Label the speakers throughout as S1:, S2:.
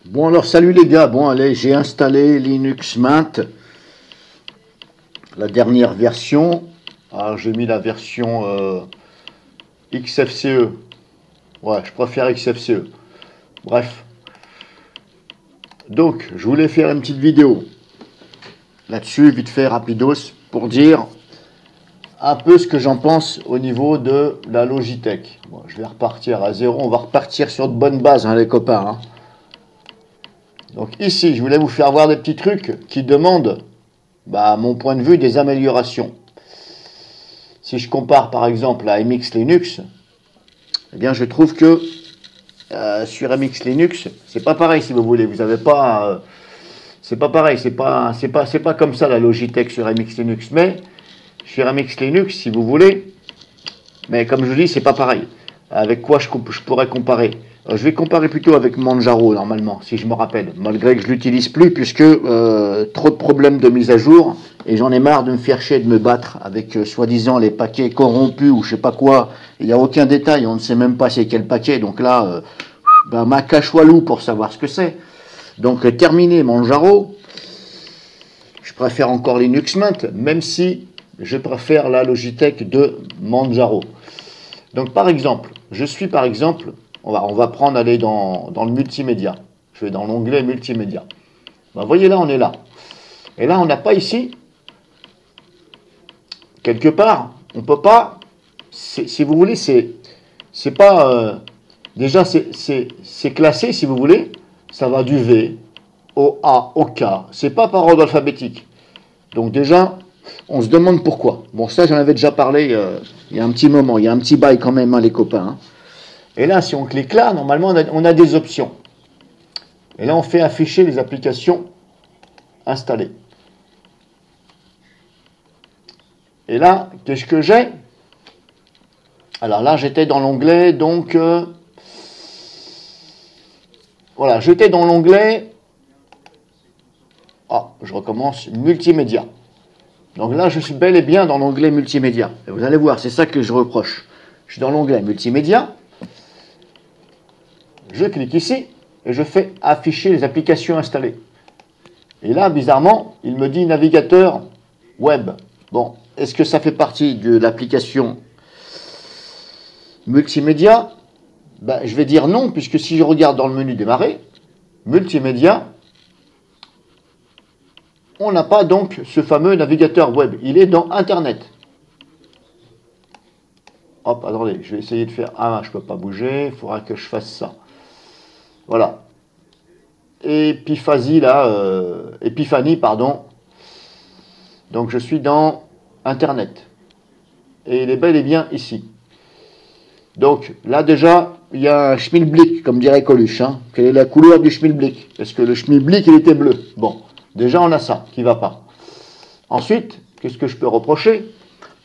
S1: Bon alors salut les gars, bon allez j'ai installé Linux Mint, la dernière version. Alors j'ai mis la version XFCE, ouais je préfère XFCE, bref. Donc je voulais faire une petite vidéo là-dessus, vite fait, rapidos, pour dire un peu ce que j'en pense au niveau de la Logitech. Bon, je vais repartir à zéro, on va repartir sur de bonnes bases hein, les copains hein. Donc ici je voulais vous faire voir des petits trucs qui demandent à mon point de vue, des améliorations. Si je compare par exemple à MX Linux, eh bien je trouve que sur MX Linux, c'est pas pareil si vous voulez. Vous avez pas, c'est pas pareil, c'est pas comme ça la Logitech sur MX Linux. Mais sur MX Linux, si vous voulez, mais comme je vous dis, c'est pas pareil. Avec quoi je pourrais comparer? Je vais comparer plutôt avec Manjaro normalement, si je me rappelle, malgré que je l'utilise plus, puisque trop de problèmes de mise à jour, et j'en ai marre de me faire chier de me battre avec soi-disant les paquets corrompus ou je sais pas quoi. Il n'y a aucun détail, on ne sait même pas c'est quel paquet, donc là, ma cache-walou pour savoir ce que c'est. Donc terminé Manjaro, je préfère encore Linux Mint, même si je préfère la Logitech de Manjaro. Donc par exemple, je suis par exemple, on va prendre aller dans le multimédia. Je vais dans l'onglet multimédia. Vous voyez là, on est là. Et là, on n'a pas ici, quelque part, on peut pas, si vous voulez, c'est pas, déjà c'est classé, si vous voulez, ça va du V au A au K. C'est pas par ordre alphabétique. Donc déjà, on se demande pourquoi. Bon, ça, j'en avais déjà parlé il y a un petit moment, il y a un petit bail quand même, hein, les copains. Hein. Et là, si on clique là, normalement, on a des options. Et là, on fait afficher les applications installées. Et là, qu'est-ce que j'ai? Alors là, j'étais dans l'onglet, donc... voilà, j'étais dans l'onglet... Ah, je recommence, multimédia. Donc là, je suis bel et bien dans l'onglet multimédia. Et vous allez voir, c'est ça que je reproche. Je suis dans l'onglet multimédia. Je clique ici et je fais afficher les applications installées. Et là, bizarrement, il me dit navigateur web. Bon, est-ce que ça fait partie de l'application multimédia? Je vais dire non, puisque si je regarde dans le menu démarrer, multimédia, on n'a pas donc ce fameux navigateur web. Il est dans Internet. Hop, attendez, je vais essayer de faire... Ah, je ne peux pas bouger, il faudra que je fasse ça. Voilà. Épiphanie, pardon. Donc je suis dans Internet. Et il est bel et bien ici. Donc là déjà, il y a un schmilblick, comme dirait Coluche. Hein. Quelle est la couleur du schmilblick? Est-ce que le schmilblick, il était bleu? Bon, déjà on a ça qui ne va pas. Ensuite, qu'est-ce que je peux reprocher?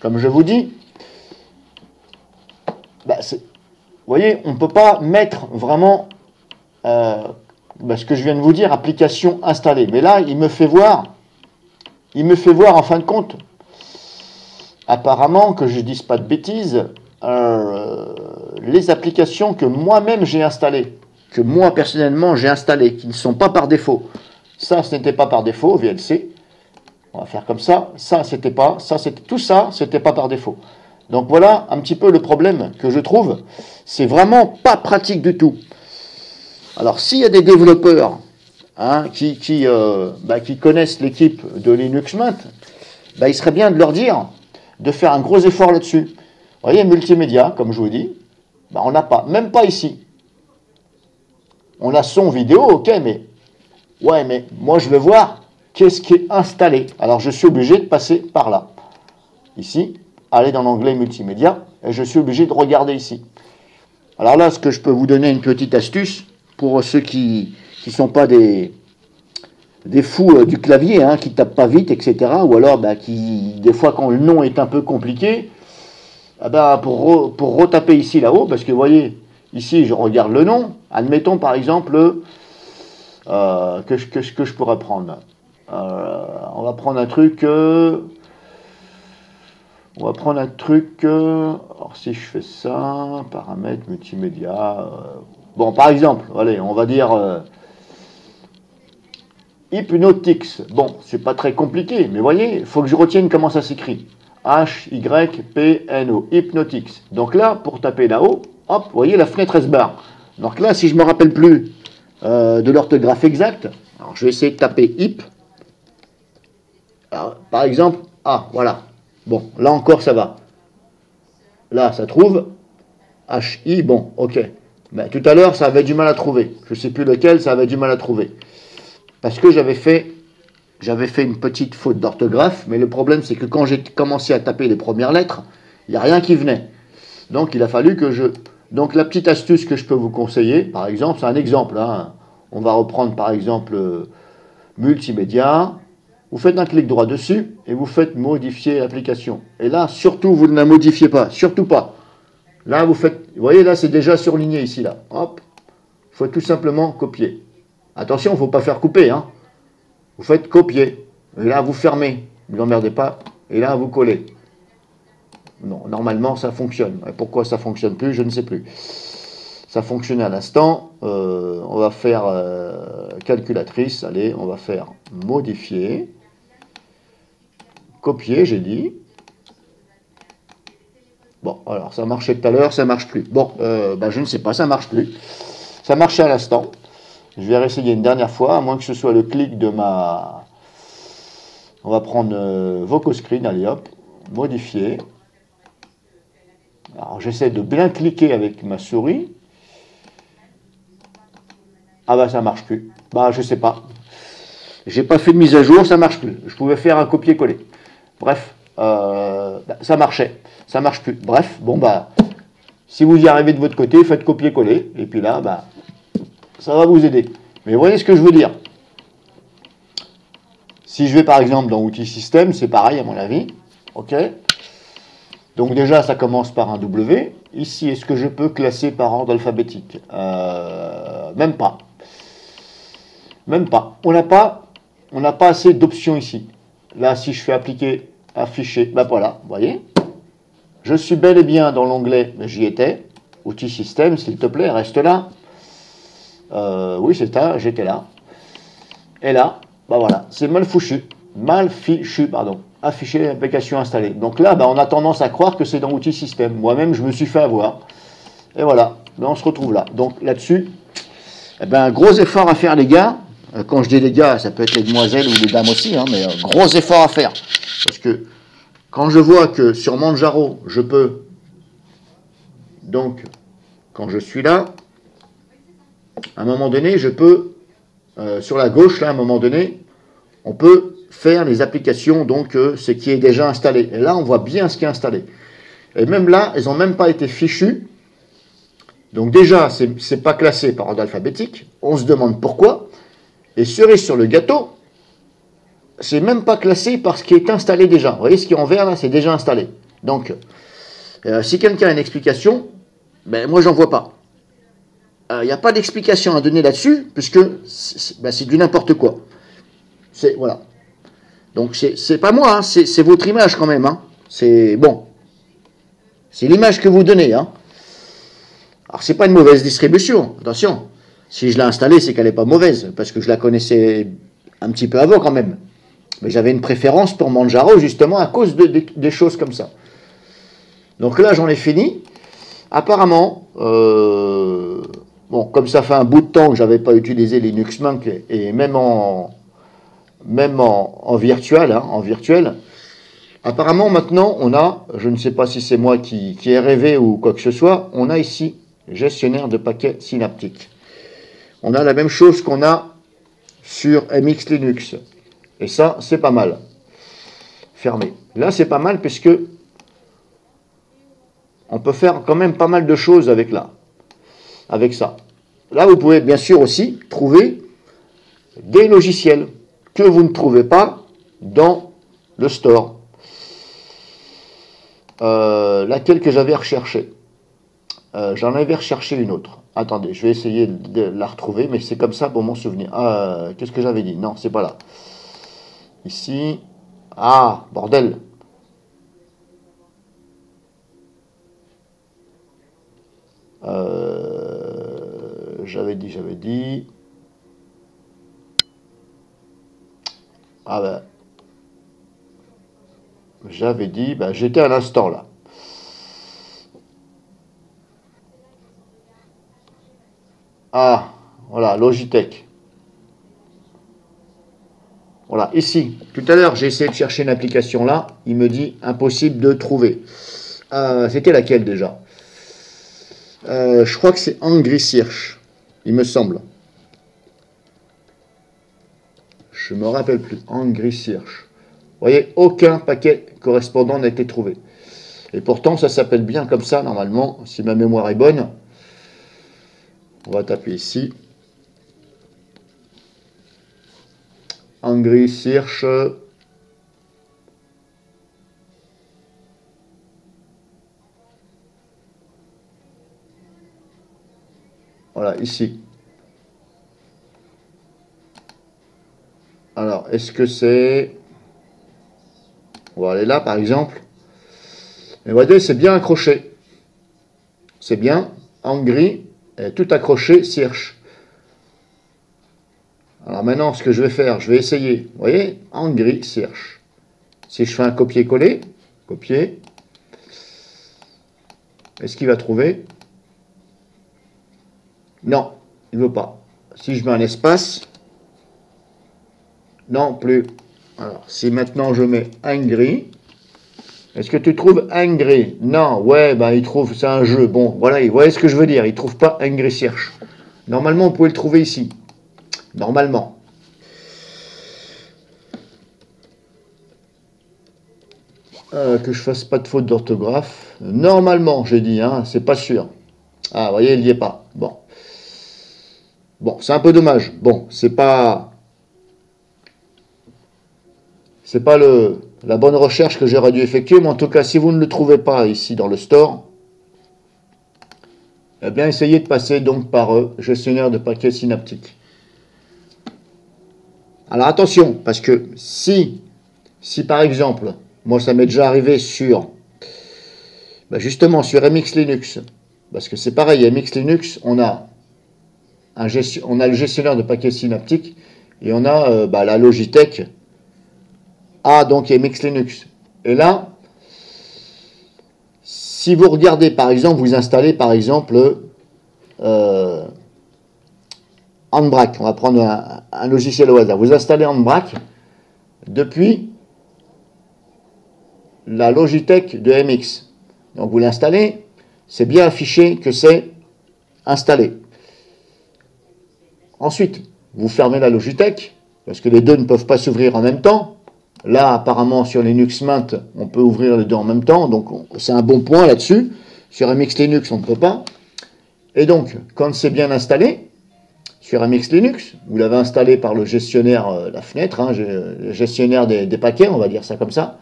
S1: Comme je vous dis, vous voyez, on ne peut pas mettre vraiment... ce que je viens de vous dire, application installée. Mais là, il me fait voir en fin de compte, apparemment, que je ne dise pas de bêtises, les applications que moi-même j'ai installées, que moi personnellement j'ai installées, qui ne sont pas par défaut. Ça, ce n'était pas par défaut, VLC. On va faire comme ça. Ça, c'était pas. Tout ça, c'était pas par défaut. Donc voilà un petit peu le problème que je trouve. C'est vraiment pas pratique du tout. Alors, s'il y a des développeurs hein, qui connaissent l'équipe de Linux Mint, il serait bien de leur dire de faire un gros effort là-dessus. Vous voyez, multimédia, comme je vous dis, on n'a pas, même pas ici. On a son vidéo, ok, mais moi je veux voir qu'est-ce qui est installé. Alors, je suis obligé de passer par là. Ici, aller dans l'onglet multimédia, et je suis obligé de regarder ici. Alors là, ce que je peux vous donner une petite astuce, pour ceux qui ne sont pas des fous du clavier, hein, qui ne tapent pas vite, etc. Ou alors, des fois, quand le nom est un peu compliqué, pour retaper ici, là-haut, parce que vous voyez, ici, je regarde le nom. Admettons, par exemple, que je pourrais prendre. On va prendre un truc... alors si je fais ça, paramètres, multimédia... bon, par exemple, allez, on va dire Hypnotix. Bon, c'est pas très compliqué, mais voyez, il faut que je retienne comment ça s'écrit. H-Y-P-N-O, Hypnotix. Donc là, pour taper là-haut, hop, vous voyez, la fenêtre elle se barre. Donc là, si je me rappelle plus de l'orthographe exacte, alors je vais essayer de taper hip. Alors, par exemple, ah, voilà. Bon, là encore, ça va. Là, ça trouve. H-I, bon, ok. Mais tout à l'heure, ça avait du mal à trouver. Je ne sais plus lequel, ça avait du mal à trouver. Parce que j'avais fait une petite faute d'orthographe, mais le problème, c'est que quand j'ai commencé à taper les premières lettres, il n'y a rien qui venait. Donc, il a fallu que je... Donc, la petite astuce que je peux vous conseiller, par exemple, c'est un exemple. Hein. On va reprendre, par exemple, multimédia. Vous faites un clic droit dessus et vous faites modifier l'application. Et là, surtout, vous ne la modifiez pas. Surtout pas. Là, vous faites... Vous voyez, là, c'est déjà surligné ici, là. Hop. Il faut tout simplement copier. Attention, il ne faut pas faire couper, hein. Vous faites copier. Et là, vous fermez. Ne vous emmerdez pas. Et là, vous collez. Non, normalement, ça fonctionne. Et pourquoi ça ne fonctionne plus, je ne sais plus. Ça fonctionnait à l'instant. On va faire calculatrice. Allez, on va faire modifier. Copier, j'ai dit. Bon, alors, ça marchait tout à l'heure, ça ne marche plus. Bon, je ne sais pas, ça ne marche plus. Ça marchait à l'instant. Je vais réessayer une dernière fois, à moins que ce soit le clic de ma... On va prendre VocoScreen, allez hop, modifier. Alors j'essaie de bien cliquer avec ma souris. Ah bah ça marche plus. Bah je sais pas. J'ai pas fait de mise à jour, ça marche plus. Je pouvais faire un copier-coller. Bref, ça marchait. Ça marche plus. Bref, bon bah, si vous y arrivez de votre côté, faites copier-coller. Et puis là, bah, ça va vous aider. Mais vous voyez ce que je veux dire. Si je vais par exemple dans outils système, c'est pareil à mon avis. Ok. Donc déjà, ça commence par un W. Ici, est-ce que je peux classer par ordre alphabétique? Même pas. Même pas. On n'a pas assez d'options ici. Là, si je fais appliquer, afficher, ben voilà, vous voyez. Je suis bel et bien dans l'onglet, j'y étais. Outils système, s'il te plaît, reste là. Oui, c'est ça, j'étais là. Et là, ben voilà, c'est mal fichu, pardon. Afficher l'application installée. Donc là, on a tendance à croire que c'est dans outils système. Moi-même, je me suis fait avoir. Et voilà, on se retrouve là. Donc là-dessus, un gros effort à faire, les gars. Quand je dis les gars, ça peut être les demoiselles ou les dames aussi, hein, mais gros effort à faire. Parce que quand je vois que sur Manjaro, je peux, donc, quand je suis là, à un moment donné, je peux, sur la gauche, là, à un moment donné, on peut faire les applications, donc ce qui est déjà installé. Et là, on voit bien ce qui est installé. Et même là, elles n'ont même pas été fichues. Donc déjà, c'est pas classé par ordre alphabétique. On se demande pourquoi. Et cerise sur le gâteau, c'est même pas classé par ce qui est installé déjà. Vous voyez ce qui est en vert là, c'est déjà installé. Donc, si quelqu'un a une explication, moi j'en vois pas. Il n'y a pas d'explication à donner là-dessus, puisque c'est du n'importe quoi. Voilà. Donc c'est pas moi, hein, c'est votre image quand même. Hein. C'est bon. C'est l'image que vous donnez. Hein. Alors c'est pas une mauvaise distribution, attention. Si je l'ai installée, c'est qu'elle n'est pas mauvaise, parce que je la connaissais un petit peu avant quand même. Mais j'avais une préférence pour Manjaro justement à cause des choses comme ça. Donc là j'en ai fini. Apparemment, comme ça fait un bout de temps que j'avais pas utilisé Linux Mint et même en virtuel, apparemment maintenant on a, je ne sais pas si c'est moi qui ai rêvé ou quoi que ce soit, on a ici gestionnaire de paquets synaptiques. On a la même chose qu'on a sur MX Linux. Et ça, c'est pas mal. Fermé. Là, c'est pas mal puisque on peut faire quand même pas mal de choses avec ça. Là, vous pouvez bien sûr aussi trouver des logiciels que vous ne trouvez pas dans le store. Laquelle que j'avais recherché. J'en avais recherché une autre. Attendez, je vais essayer de la retrouver, mais c'est comme ça pour mon souvenir. Qu'est-ce que j'avais dit? Non, c'est pas là. Ici. Ah, bordel. J'avais dit. Ah ben, j'avais dit, ben, j'étais à l'instant là. Ah, voilà, Logitech. Voilà, ici. Tout à l'heure, j'ai essayé de chercher une application là. Il me dit impossible de trouver. C'était laquelle déjà? Je crois que c'est Angry Search, il me semble. Je me rappelle plus. Angry Search. Vous voyez, aucun paquet correspondant n'a été trouvé. Et pourtant, ça s'appelle bien comme ça, normalement, si ma mémoire est bonne. On va taper ici. Angry Search. Voilà, ici. Alors, est-ce que c'est... On va aller là, par exemple. Et vous voyez, c'est bien accroché. C'est bien. Angry, tout accroché, Search. Alors maintenant, ce que je vais faire, je vais essayer. Vous voyez, Angry Search. Si je fais un copier-coller, copier, est-ce qu'il va trouver? Non, il ne veut pas. Si je mets un espace, non plus. Alors, si maintenant je mets Angry, est-ce que tu trouves Angry? Non, ouais, ben il trouve, c'est un jeu. Bon, voilà, vous voyez ce que je veux dire, il ne trouve pas Angry Search. Normalement, vous pouvez le trouver ici. Normalement. Que je fasse pas de faute d'orthographe. Normalement, j'ai dit, hein, c'est pas sûr. Ah, vous voyez, il n'y est pas. Bon. Bon, c'est un peu dommage. Bon, c'est pas la bonne recherche que j'aurais dû effectuer, mais en tout cas, si vous ne le trouvez pas ici dans le store, eh bien, essayez de passer donc par gestionnaire de paquets synaptiques. Alors attention, parce que si par exemple, moi ça m'est déjà arrivé sur, justement sur MX Linux, parce que c'est pareil, MX Linux, on a le gestionnaire de paquets synaptiques et on a la Logitech donc MX Linux. Et là, si vous regardez par exemple, vous installez par exemple Handbrake, on va prendre un logiciel au hasard, vous installez Handbrake depuis la Logitech de MX. Donc vous l'installez, c'est bien affiché que c'est installé. Ensuite, vous fermez la Logitech, parce que les deux ne peuvent pas s'ouvrir en même temps. Là, apparemment, sur Linux Mint, on peut ouvrir les deux en même temps, donc c'est un bon point là-dessus. Sur MX Linux, on ne peut pas. Et donc, quand c'est bien installé, sur MX Linux, vous l'avez installé par le gestionnaire, la fenêtre, hein, le gestionnaire des paquets, on va dire ça comme ça.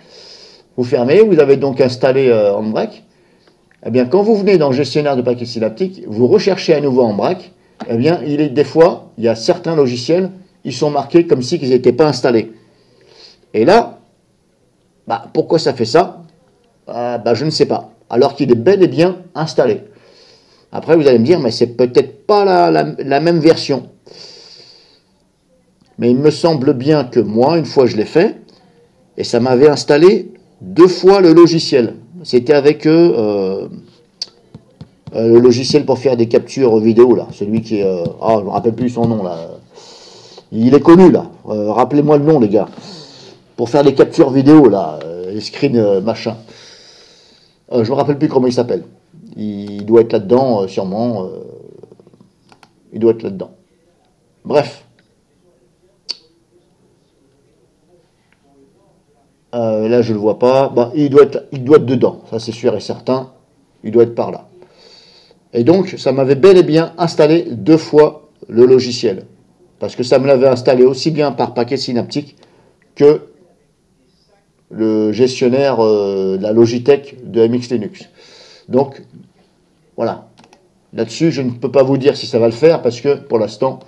S1: Vous fermez, vous avez donc installé Handbrake. Eh bien, quand vous venez dans le gestionnaire de paquets synaptiques, vous recherchez à nouveau Handbrake. Eh bien, des fois, il y a certains logiciels, ils sont marqués comme si ils n'étaient pas installés. Et là, pourquoi ça fait ça? Je ne sais pas. Alors qu'il est bel et bien installé. Après, vous allez me dire, mais c'est peut-être pas la même version. Mais il me semble bien que moi, une fois je l'ai fait, et ça m'avait installé 2 fois le logiciel. C'était avec le logiciel pour faire des captures vidéo, là. Celui qui est... je ne me rappelle plus son nom, là. Il est connu, là. Rappelez-moi le nom, les gars. Pour faire des captures vidéo, là. Les screens, machin. Je ne me rappelle plus comment il s'appelle. Il doit être là-dedans, sûrement. Il doit être là-dedans. Bref. Là, je ne le vois pas. Il doit être dedans. Ça, c'est sûr et certain. Il doit être par là. Et donc, ça m'avait bel et bien installé 2 fois le logiciel. Parce que ça me l'avait installé aussi bien par paquet synaptique que le gestionnaire de la Logitech de MX Linux. Donc, voilà. Là-dessus, je ne peux pas vous dire si ça va le faire parce que pour l'instant,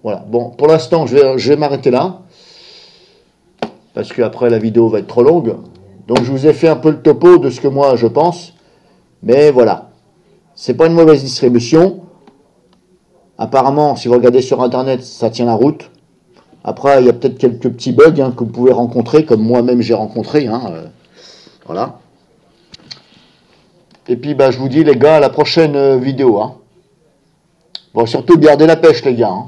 S1: voilà. Bon, pour l'instant, je vais m'arrêter là parce qu'après la vidéo va être trop longue. Donc, je vous ai fait un peu le topo de ce que moi je pense. Mais voilà. C'est pas une mauvaise distribution. Apparemment, si vous regardez sur Internet, ça tient la route. Après, il y a peut-être quelques petits bugs hein, que vous pouvez rencontrer, comme moi-même j'ai rencontré. Hein, voilà. Et puis, bah, je vous dis, les gars, à la prochaine vidéo. Hein. Bon, surtout, gardez la pêche, les gars. Hein.